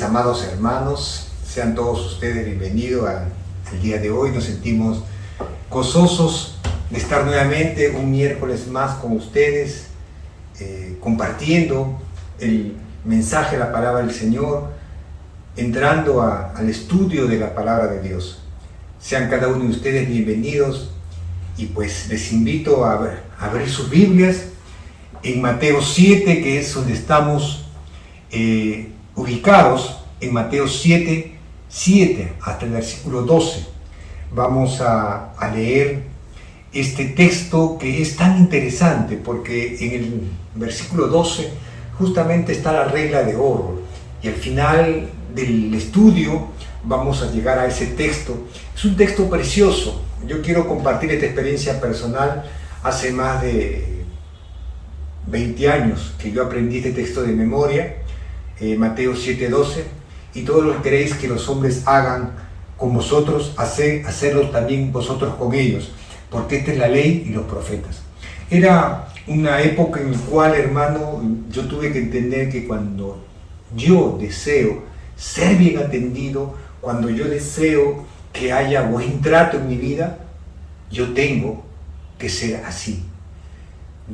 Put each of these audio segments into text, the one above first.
amados hermanos, sean todos ustedes bienvenidos al día de hoy. Nos sentimos gozosos de estar nuevamente un miércoles más con ustedes, compartiendo el mensaje de la palabra del Señor, entrando al estudio de la palabra de Dios. Sean cada uno de ustedes bienvenidos y pues les invito a abrir sus Biblias en Mateo 7, que es donde estamos ubicados, en Mateo 7 hasta el versículo 12. Vamos a leer este texto que es tan interesante porque en el versículo 12 justamente está la regla de oro, y al final del estudio vamos a llegar a ese texto. Es un texto precioso. Yo quiero compartir esta experiencia personal. Hace más de 20 años que yo aprendí este texto de memoria, Mateo 7:12, y todo lo que queréis que los hombres hagan con vosotros, hacerlo también vosotros con ellos, porque esta es la ley y los profetas. Era una época en la cual, hermano, yo tuve que entender que cuando yo deseo ser bien atendido, cuando yo deseo que haya buen trato en mi vida, yo tengo que ser así.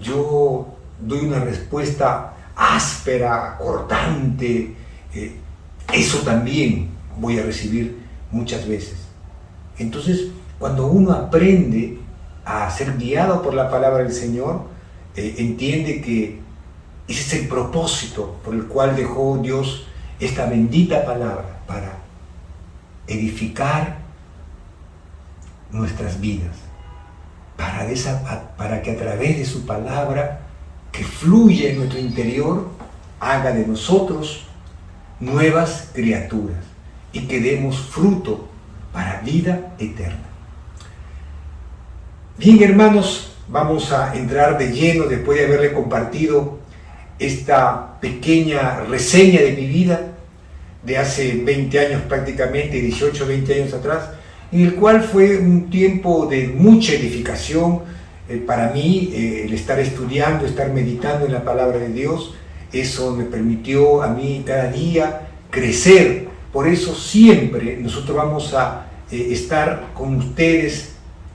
Yo doy una respuesta áspera, cortante, eso también voy a recibir muchas veces. Entonces, cuando uno aprende a ser guiado por la palabra del Señor, entiende que ese es el propósito por el cual dejó Dios esta bendita palabra, para edificar nuestras vidas, para que a través de su palabra que fluye en nuestro interior, haga de nosotros nuevas criaturas y que demos fruto para vida eterna. Bien, hermanos, vamos a entrar de lleno después de haberle compartido esta pequeña reseña de mi vida de hace 20 años prácticamente, 18, 20 años atrás, en el cual fue un tiempo de mucha edificación para mí, el estar estudiando, estar meditando en la palabra de Dios. Eso me permitió a mí cada día crecer. Por eso siempre nosotros vamos a estar con ustedes,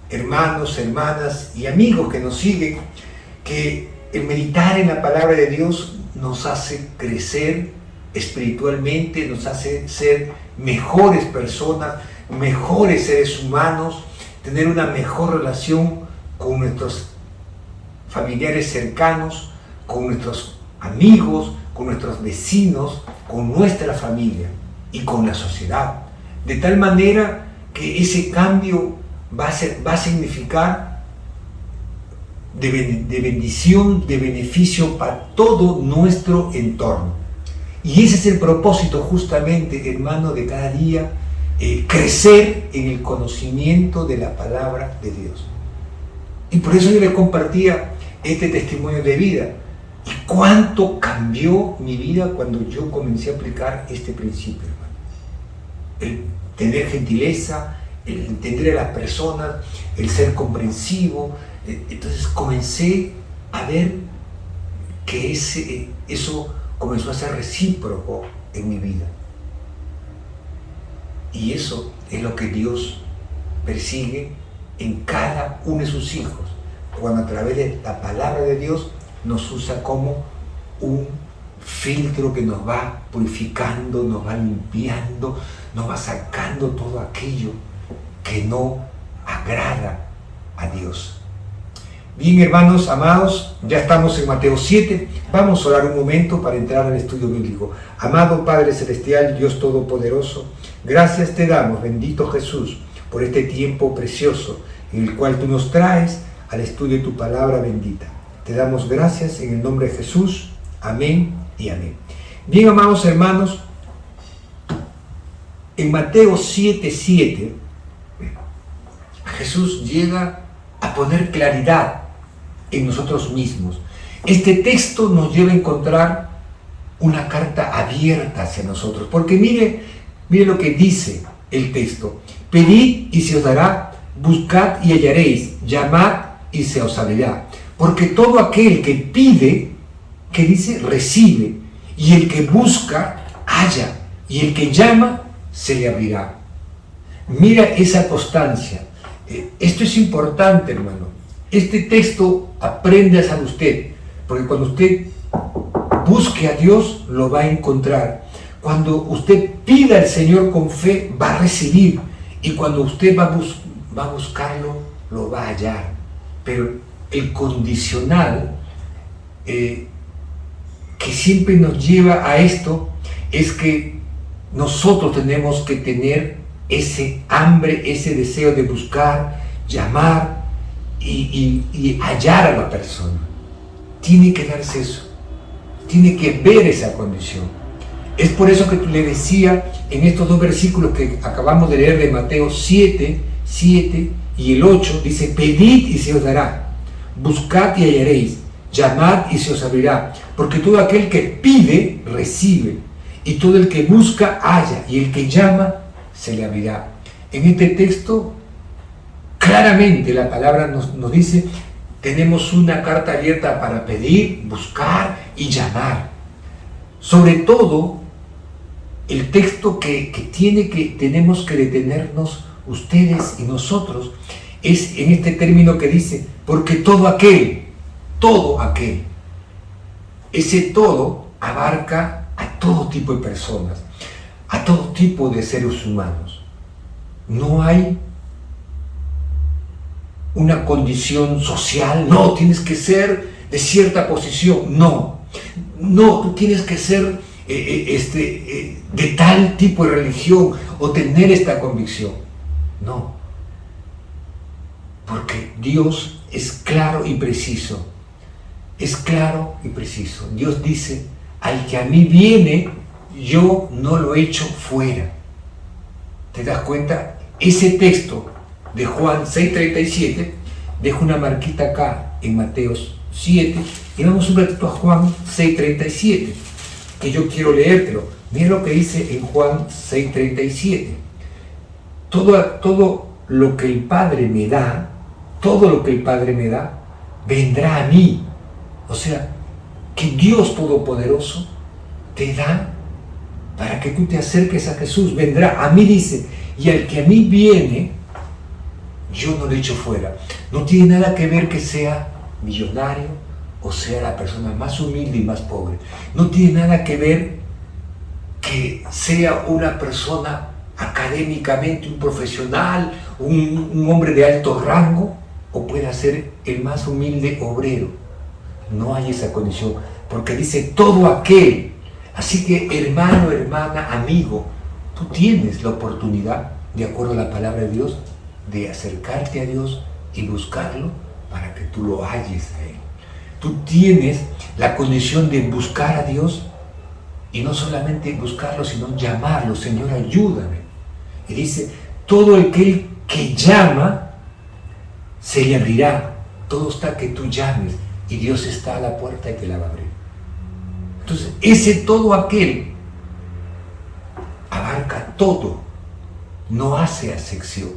hermanos, hermanas y amigos que nos siguen, que el meditar en la palabra de Dios nos hace crecer espiritualmente, nos hace ser mejores personas, mejores seres humanos, tener una mejor relación con nuestros familiares cercanos, con nuestros amigos, con nuestros vecinos, con nuestra familia y con la sociedad. De tal manera que ese cambio va a significar de bendición, de beneficio para todo nuestro entorno. Y ese es el propósito justamente, hermano, de cada día, crecer en el conocimiento de la palabra de Dios. Y por eso yo les compartía este testimonio de vida. Y cuánto cambió mi vida cuando yo comencé a aplicar este principio, hermano. El tener gentileza, el entender a las personas, el ser comprensivo. Entonces comencé a ver que eso comenzó a ser recíproco en mi vida. Y eso es lo que Dios persigue en cada uno de sus hijos, cuando a través de la palabra de Dios nos usa como un filtro que nos va purificando, nos va limpiando, nos va sacando todo aquello que no agrada a Dios. Bien, hermanos amados, ya estamos en Mateo 7, vamos a orar un momento para entrar al estudio bíblico. Amado Padre Celestial, Dios Todopoderoso, gracias te damos, bendito Jesús, por este tiempo precioso en el cual tú nos traes al estudio de tu palabra bendita. Te damos gracias en el nombre de Jesús. Amén y amén. Bien, amados hermanos, en Mateo 7:7, Jesús llega a poner claridad en nosotros mismos. Este texto nos lleva a encontrar una carta abierta hacia nosotros, porque mire lo que dice el texto: pedid y se os dará, buscad y hallaréis, llamad y se os abrirá. Porque todo aquel que pide, que dice, recibe, y el que busca, halla, y el que llama se le abrirá. Mira esa constancia. Esto es importante, hermano. Este texto aprende a saber usted, porque cuando usted busque a Dios, lo va a encontrar. Cuando usted pida al Señor con fe, va a recibir. Y cuando usted va a buscarlo, lo va a hallar. Pero el condicional que siempre nos lleva a esto es que nosotros tenemos que tener ese hambre, ese deseo de buscar, llamar y hallar a la persona. Tiene que darse eso, tiene que ver esa condición. Es por eso que le decía en estos dos versículos que acabamos de leer de Mateo 7 y el 8, dice: pedid y se os dará, buscad y hallaréis, llamad y se os abrirá, porque todo aquel que pide, recibe, y todo el que busca, halla, y el que llama, se le abrirá. En este texto, claramente la palabra nos dice, tenemos una carta abierta para pedir, buscar y llamar. Sobre todo, el texto que tenemos que detenernos ustedes y nosotros, es en este término que dice, porque todo aquel, ese todo abarca a todo tipo de personas, a todo tipo de seres humanos. No hay una condición social, no, tienes que ser de cierta posición, no, tú tienes que ser de tal tipo de religión o tener esta convicción, no, porque Dios es claro y preciso, Dios dice, al que a mí viene, yo no lo echo fuera. ¿Te das cuenta? Ese texto de Juan 6:37, dejo una marquita acá en Mateo 7, y vamos un ratito a Juan 6:37, que yo quiero leértelo. Mira lo que dice en Juan 6:37. Todo lo que el Padre me da, vendrá a mí. O sea, que Dios Todopoderoso te da para que tú te acerques a Jesús. Vendrá a mí, dice, y al que a mí viene, yo no le echo fuera. No tiene nada que ver que sea millonario o sea la persona más humilde y más pobre. No tiene nada que ver que sea una persona académicamente, un profesional, un hombre de alto rango, o pueda ser el más humilde obrero. No hay esa condición, porque dice todo aquel. Así que, hermano, hermana, amigo, tú tienes la oportunidad, de acuerdo a la palabra de Dios, de acercarte a Dios y buscarlo para que tú lo halles a Él. Tú tienes la condición de buscar a Dios y no solamente buscarlo, sino llamarlo. Señor, ayúdame. Y dice, todo aquel que llama, se le abrirá. Todo está que tú llames y Dios está a la puerta y te la va a abrir. Entonces, ese todo aquel abarca todo, no hace acepción.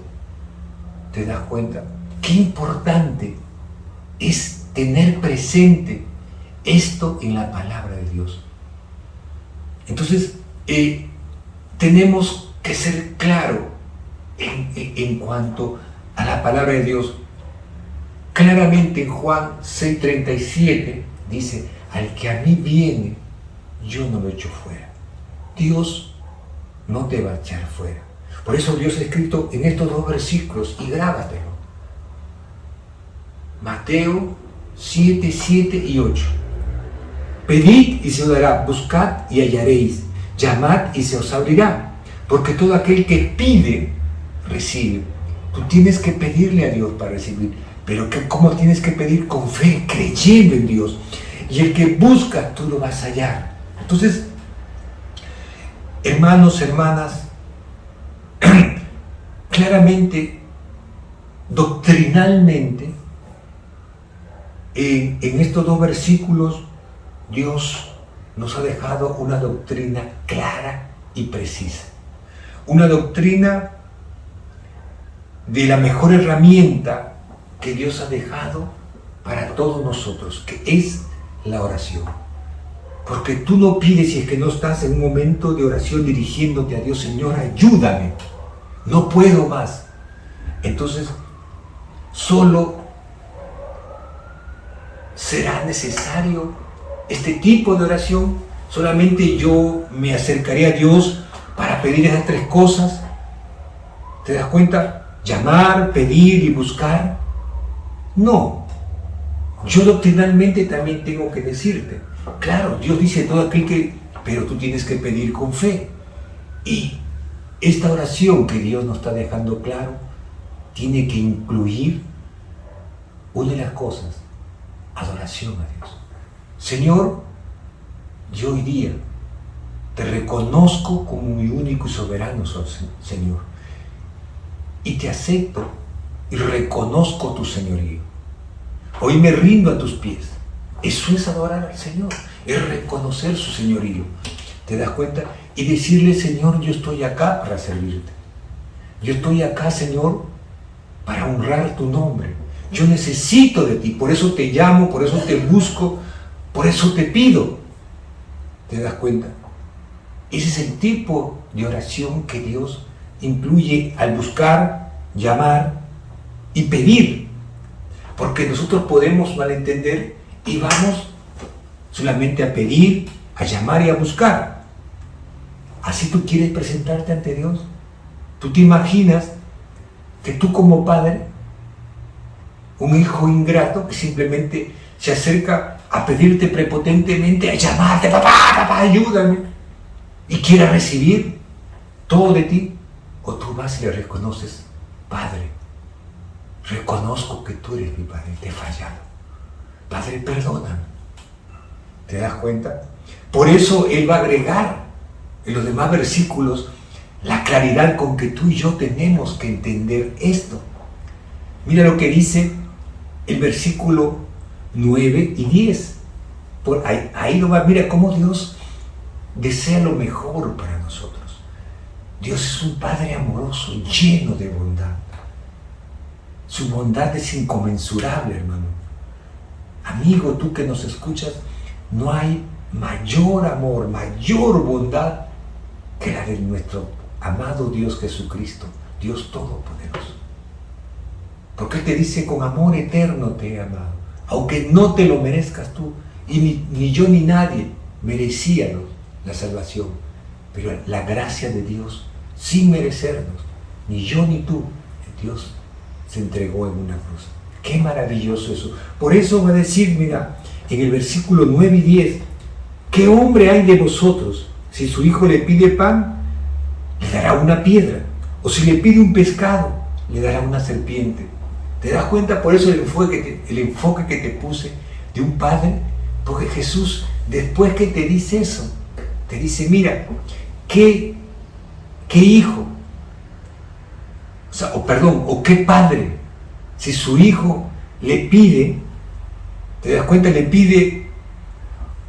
¿Te das cuenta? Qué importante es tener presente esto en la palabra de Dios. Entonces, tenemos que ser claros en cuanto a la palabra de Dios. Claramente en Juan 6:37 dice, al que a mí viene, yo no lo echo fuera. Dios no te va a echar fuera. Por eso Dios ha escrito en estos dos versículos, y grábatelo. Mateo 7 y 8. Pedid y se os dará, buscad y hallaréis, llamad y se os abrirá, porque todo aquel que pide, recibe. Tú tienes que pedirle a Dios para recibir, pero ¿cómo tienes que pedir? Con fe, creyendo en Dios. Y el que busca, tú lo vas a hallar. Entonces, hermanos, hermanas, claramente, doctrinalmente, en estos dos versículos, Dios nos ha dejado una doctrina clara y precisa. Una doctrina de la mejor herramienta que Dios ha dejado para todos nosotros, que es la oración. Porque tú no pides si es que no estás en un momento de oración dirigiéndote a Dios, Señor, ayúdame, no puedo más. Entonces, solo será necesario este tipo de oración. Solamente yo me acercaré a Dios para pedir esas tres cosas. ¿Te das cuenta? Llamar, pedir y buscar. No. Yo doctrinalmente también tengo que decirte, claro, Dios dice todo aquel que, pero tú tienes que pedir con fe. Y esta oración que Dios nos está dejando claro, tiene que incluir una de las cosas, adoración a Dios. Señor, yo hoy día te reconozco como mi único y soberano Señor. Y te acepto y reconozco tu señorío. Hoy me rindo a tus pies. Eso es adorar al Señor, es reconocer su señorío. ¿Te das cuenta? Y decirle, Señor, yo estoy acá para servirte. Yo estoy acá, Señor, para honrar tu nombre. Yo necesito de ti, por eso te llamo, por eso te busco, por eso te pido. ¿Te das cuenta? Ese es el tipo de oración que Dios incluye al buscar, llamar y pedir. Porque nosotros podemos malentender y vamos solamente a pedir, a llamar y a buscar. ¿Así tú quieres presentarte ante Dios? ¿Tú te imaginas que tú como padre, un hijo ingrato que simplemente se acerca a pedirte prepotentemente, a llamarte, papá, ayúdame, y quiera recibir todo de ti? ¿O tú vas y le reconoces, Padre, reconozco que tú eres mi Padre, te he fallado, Padre, perdóname? ¿Te das cuenta? Por eso Él va a agregar en los demás versículos la claridad con que tú y yo tenemos que entender esto. Mira lo que dice el versículo 9 y 10. Por ahí lo va, mira cómo Dios desea lo mejor para nosotros. Dios es un Padre amoroso, lleno de bondad. Su bondad es inconmensurable, hermano. Amigo, tú que nos escuchas, no hay mayor amor, mayor bondad que la de nuestro amado Dios Jesucristo, Dios Todopoderoso. Porque Él te dice, con amor eterno te he amado, aunque no te lo merezcas tú, y ni yo ni nadie merecíamos la salvación, pero la gracia de Dios, sin merecernos, ni yo ni tú, Dios se entregó en una cruz. Qué maravilloso eso. Por eso va a decir, mira, en el versículo 9 y 10, ¿qué hombre hay de vosotros? Si su hijo le pide pan, le dará una piedra, o si le pide un pescado, le dará una serpiente. ¿Te das cuenta? Por eso el enfoque que te puse de un padre, porque Jesús, después que te dice eso, te dice, mira, ¿qué hijo? O qué padre, si su hijo le pide, ¿te das cuenta? Le pide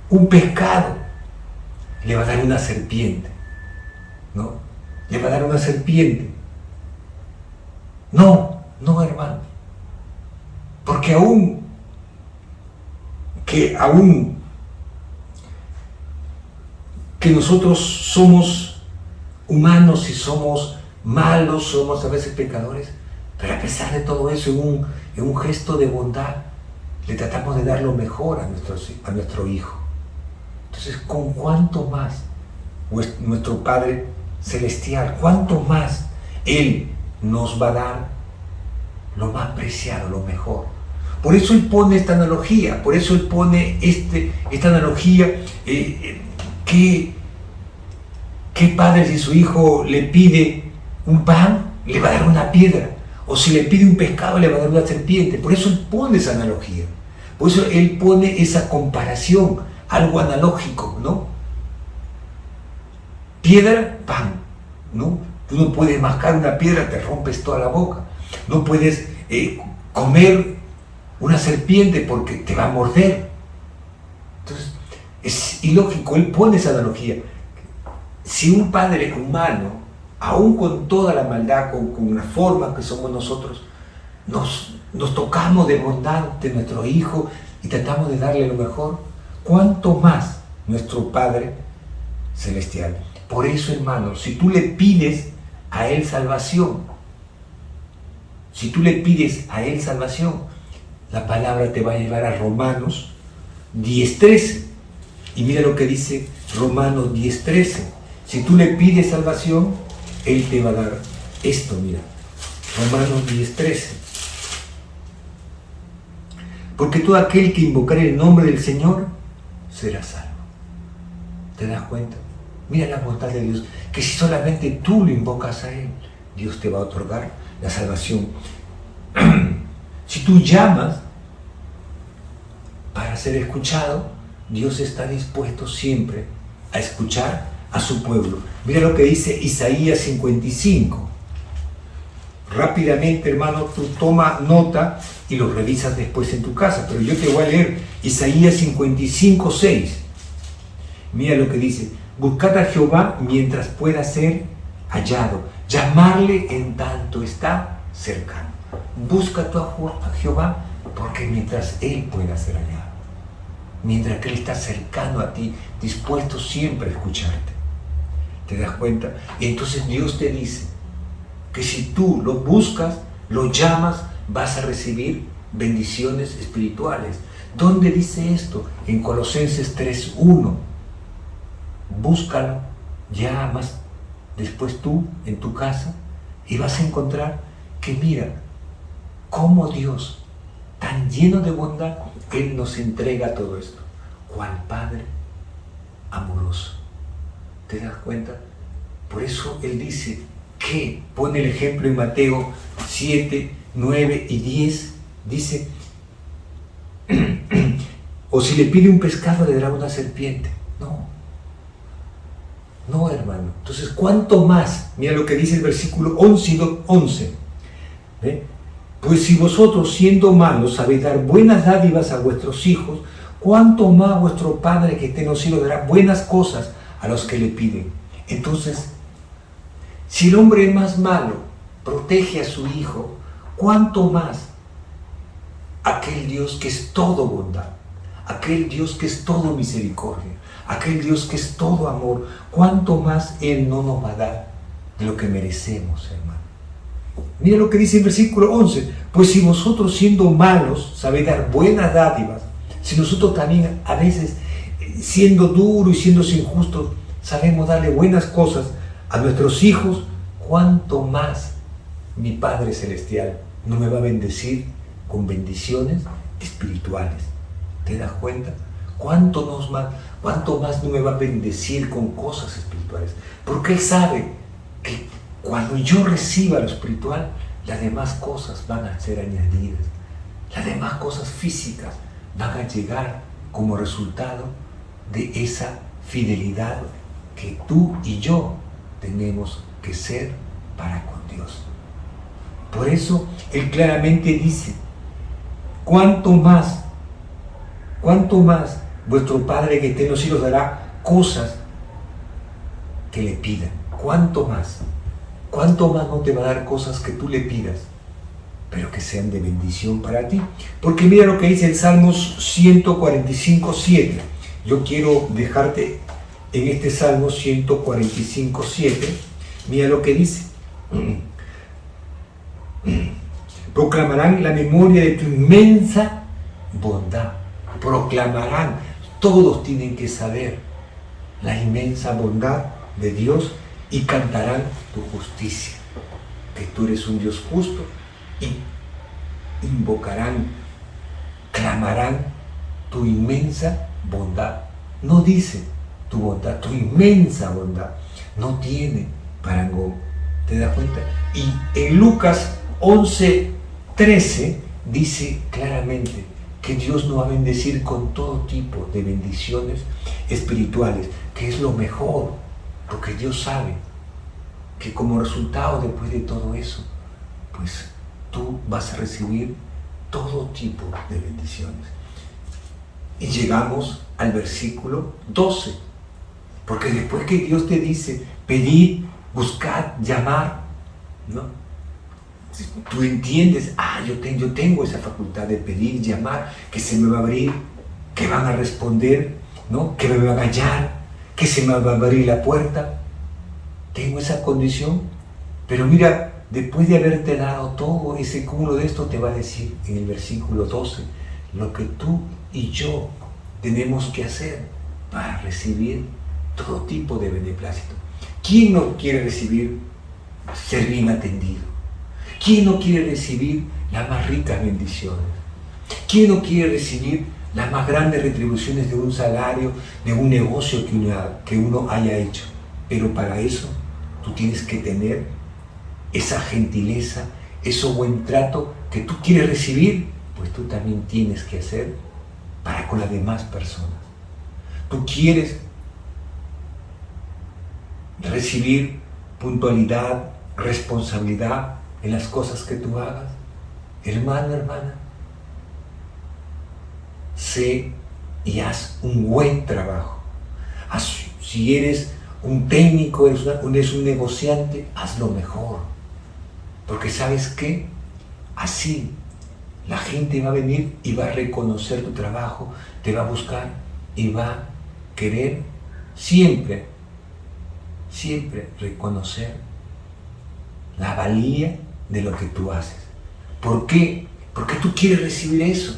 un pescado, le va a dar una serpiente, ¿no? Le va a dar una serpiente. No, hermano. Porque aún que nosotros somos humanos y somos malos, somos a veces pecadores, pero a pesar de todo eso, en un gesto de bondad, le tratamos de dar lo mejor a nuestro hijo. Entonces, ¿con cuánto más nuestro Padre Celestial, cuánto más Él nos va a dar lo más preciado, lo mejor? Por eso Él pone esta analogía, por eso Él pone esta analogía. ¿Qué padre, si su hijo le pide un pan, le va a dar una piedra? O si le pide un pescado, le va a dar una serpiente. Por eso Él pone esa analogía. Por eso Él pone esa comparación, algo analógico, ¿no? Piedra, pan, ¿no? Tú no puedes mascar una piedra, te rompes toda la boca. No puedes comer una serpiente porque te va a morder. Entonces, es ilógico. Él pone esa analogía. Si un padre humano, aún con toda la maldad, con la forma que somos nosotros, nos tocamos de bondad de nuestro hijo y tratamos de darle lo mejor, ¿cuánto más nuestro Padre Celestial. Por eso, hermano, si tú le pides a Él salvación, la palabra te va a llevar a Romanos 10:13. Y mira lo que dice Romanos 10:13. Si tú le pides salvación, Él te va a dar esto, mira. Romanos 10:13. Porque todo aquel que invocare el nombre del Señor será salvo. ¿Te das cuenta? Mira la bondad de Dios, que si solamente tú lo invocas a Él, Dios te va a otorgar la salvación. Si tú llamas para ser escuchado, Dios está dispuesto siempre a escuchar a su pueblo. Mira lo que dice Isaías 55. Rápidamente, hermano, tú toma nota y lo revisas después en tu casa, pero yo te voy a leer Isaías 55:6. Mira lo que dice: buscad a Jehová mientras pueda ser hallado, llamarle en tanto está cercano. Busca tú a Jehová, porque mientras Él pueda ser hallado, mientras que Él está cercano a ti, dispuesto siempre a escucharte. ¿Te das cuenta? Y entonces Dios te dice que si tú lo buscas, lo llamas, vas a recibir bendiciones espirituales. ¿Dónde dice esto? En Colosenses 3:1. Búscalo, llamas, después tú en tu casa, y vas a encontrar que mira cómo Dios, tan lleno de bondad, Él nos entrega todo esto. ¿Cuál Padre amoroso? ¿Te das cuenta? Por eso Él dice que pone el ejemplo en Mateo 7, 9 y 10. Dice, o si le pide un pescado le dará una serpiente. No, hermano. Entonces, ¿cuánto más? Mira lo que dice el versículo 11. ¿Ve? Pues si vosotros, siendo malos, sabéis dar buenas dádivas a vuestros hijos, ¿cuánto más vuestro Padre que está en los cielos dará buenas cosas a los que le piden? Entonces, si el hombre más malo protege a su hijo, ¿cuánto más aquel Dios que es todo bondad, aquel Dios que es todo misericordia, aquel Dios que es todo amor, cuánto más Él no nos va a dar de lo que merecemos, hermano? Mira lo que dice el versículo 11. Pues si vosotros, siendo malos, sabéis dar buenas dádivas, si nosotros también a veces, siendo duros y siendo injustos, sabemos darle buenas cosas a nuestros hijos, cuánto más mi Padre Celestial no me va a bendecir con bendiciones espirituales. ¿Te das cuenta? ¿Cuánto más no me va a bendecir con cosas espirituales? Porque Él sabe que cuando yo reciba lo espiritual, las demás cosas van a ser añadidas. Las demás cosas físicas van a llegar como resultado de esa fidelidad que tú y yo tenemos que ser para con Dios. Por eso Él claramente dice, ¿cuánto más vuestro Padre que está en los cielos dará cosas que le pidan? ¿Cuánto más no te va a dar cosas que tú le pidas, pero que sean de bendición para ti? Porque mira lo que dice el Salmos 145:7. Yo quiero dejarte en este Salmo 145:7. Mira lo que dice. Proclamarán la memoria de tu inmensa bondad. Proclamarán. Todos tienen que saber la inmensa bondad de Dios y cantarán tu justicia, que tú eres un Dios justo, y invocarán, clamarán tu inmensa bondad. No dice tu bondad, tu inmensa bondad. No tiene parangón. ¿Te das cuenta? Y en Lucas 11:13 dice claramente que Dios nos va a bendecir con todo tipo de bendiciones espirituales, que es lo mejor, porque Dios sabe que como resultado después de todo eso, pues tú vas a recibir todo tipo de bendiciones. Y llegamos al versículo 12, porque después que Dios te dice, pedid, buscad, llamar, ¿no? Tú entiendes, yo tengo esa facultad de pedir, llamar, que se me va a abrir. que van a responder, ¿no? Que me van a hallar, que se me va a abrir la puerta. Tengo esa condición, pero mira, después de haberte dado todo ese cúmulo de esto, te va a decir en el versículo 12, lo que tú y yo tenemos que hacer para recibir todo tipo de beneplácito. ¿Quién no quiere recibir ser bien atendido? ¿Quién no quiere recibir las más ricas bendiciones? ¿Quién no quiere recibir las más grandes retribuciones de un salario, de un negocio que uno haya hecho? Pero para eso tú tienes que tener esa gentileza, ese buen trato que tú quieres recibir, pues tú también tienes que hacer para con las demás personas. Tú quieres recibir puntualidad, responsabilidad en las cosas que tú hagas. Hermano, hermana, sé y haz un buen trabajo. Si eres un técnico, eres un negociante, hazlo mejor. Porque ¿sabes qué? Así la gente va a venir y va a reconocer tu trabajo, te va a buscar y va a querer siempre reconocer la valía de lo que tú haces. ¿Por qué? Porque tú quieres recibir eso.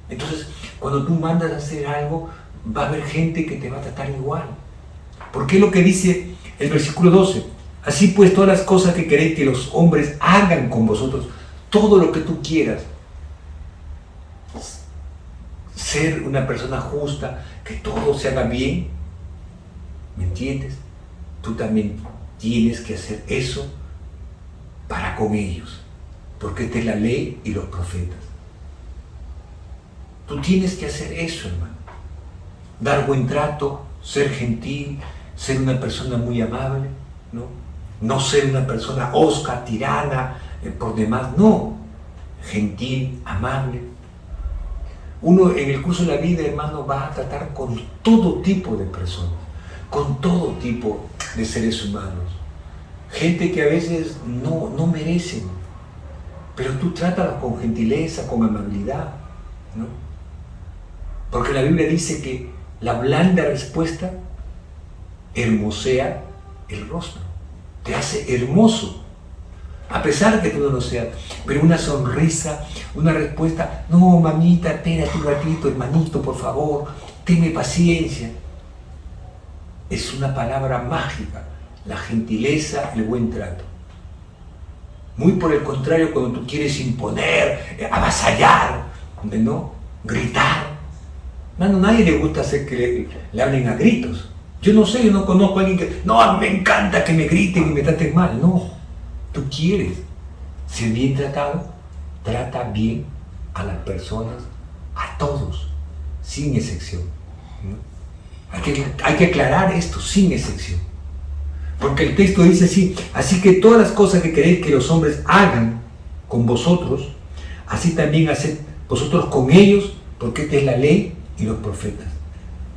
Entonces, cuando tú mandas a hacer algo, va a haber gente que te va a tratar igual. Porque es lo que dice el versículo 12. Así pues, todas las cosas que queréis que los hombres hagan con vosotros, todo lo que tú quieras, ser una persona justa, que todo se haga bien, ¿me entiendes? Tú también tienes que hacer eso para con ellos, porque esta es la ley y los profetas. Tú tienes que hacer eso, hermano. Dar buen trato, ser gentil, ser una persona muy amable, ¿no? No ser una persona hosca, tirana, por demás, no. Gentil, amable. Uno en el curso de la vida, hermano, va a tratar con todo tipo de personas, con todo tipo de seres humanos. Gente que a veces no merecen, pero tú trátalas con gentileza, con amabilidad, ¿no? Porque la Biblia dice que la blanda respuesta hermosea el rostro, te hace hermoso, a pesar de que tú no lo seas. Pero una sonrisa, una respuesta, no mamita, espérate un ratito, hermanito, por favor, tenme paciencia. Es una palabra mágica, la gentileza, el buen trato. Muy por el contrario, cuando tú quieres imponer, avasallar, ¿no? Gritar. No, nadie le gusta hacer que le hablen a gritos. Yo no sé, yo no conozco a alguien que, no, me encanta que me griten y me traten mal. No, tú quieres ser bien tratado, trata bien a las personas, a todos, sin excepción, ¿no? Hay que aclarar esto, sin excepción. Porque el texto dice así que todas las cosas que queréis que los hombres hagan con vosotros, así también haced vosotros con ellos, porque esta es la ley y los profetas.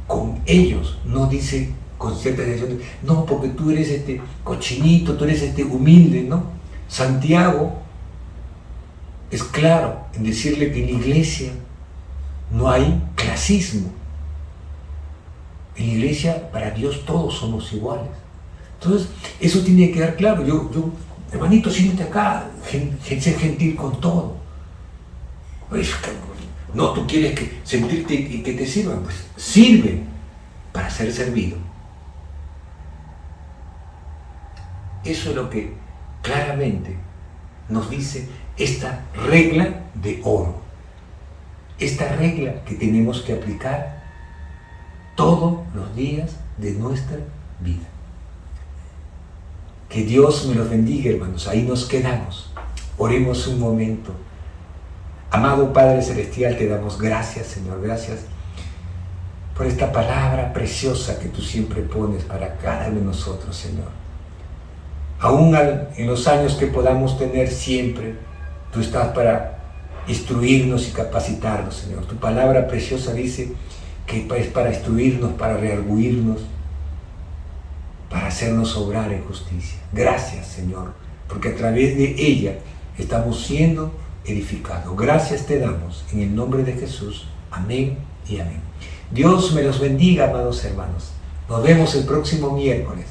Con ellos, no dice con ciertas excepciones, no, porque tú eres cochinito, tú eres humilde, ¿no? Santiago es claro en decirle que en la iglesia no hay clasismo. En la iglesia, para Dios, todos somos iguales. Entonces, eso tiene que quedar claro. Yo hermanito, siéntate acá, ser gentil con todo. Pues, no, tú quieres sentirte y que te sirvan, pues sirve para ser servido. Eso es lo que claramente nos dice esta regla de oro. Esta regla que tenemos que aplicar todos los días de nuestra vida. Que Dios me los bendiga, hermanos. Ahí nos quedamos. Oremos un momento. Amado Padre Celestial, te damos gracias, Señor. Gracias por esta palabra preciosa que tú siempre pones para cada uno de nosotros, Señor. Aún en los años que podamos tener siempre, tú estás para instruirnos y capacitarnos, Señor. Tu palabra preciosa dice que es para instruirnos, para rearguirnos, para hacernos obrar en justicia. Gracias, Señor, porque a través de ella estamos siendo edificados. Gracias te damos en el nombre de Jesús. Amén y amén. Dios me los bendiga, amados hermanos. Nos vemos el próximo miércoles.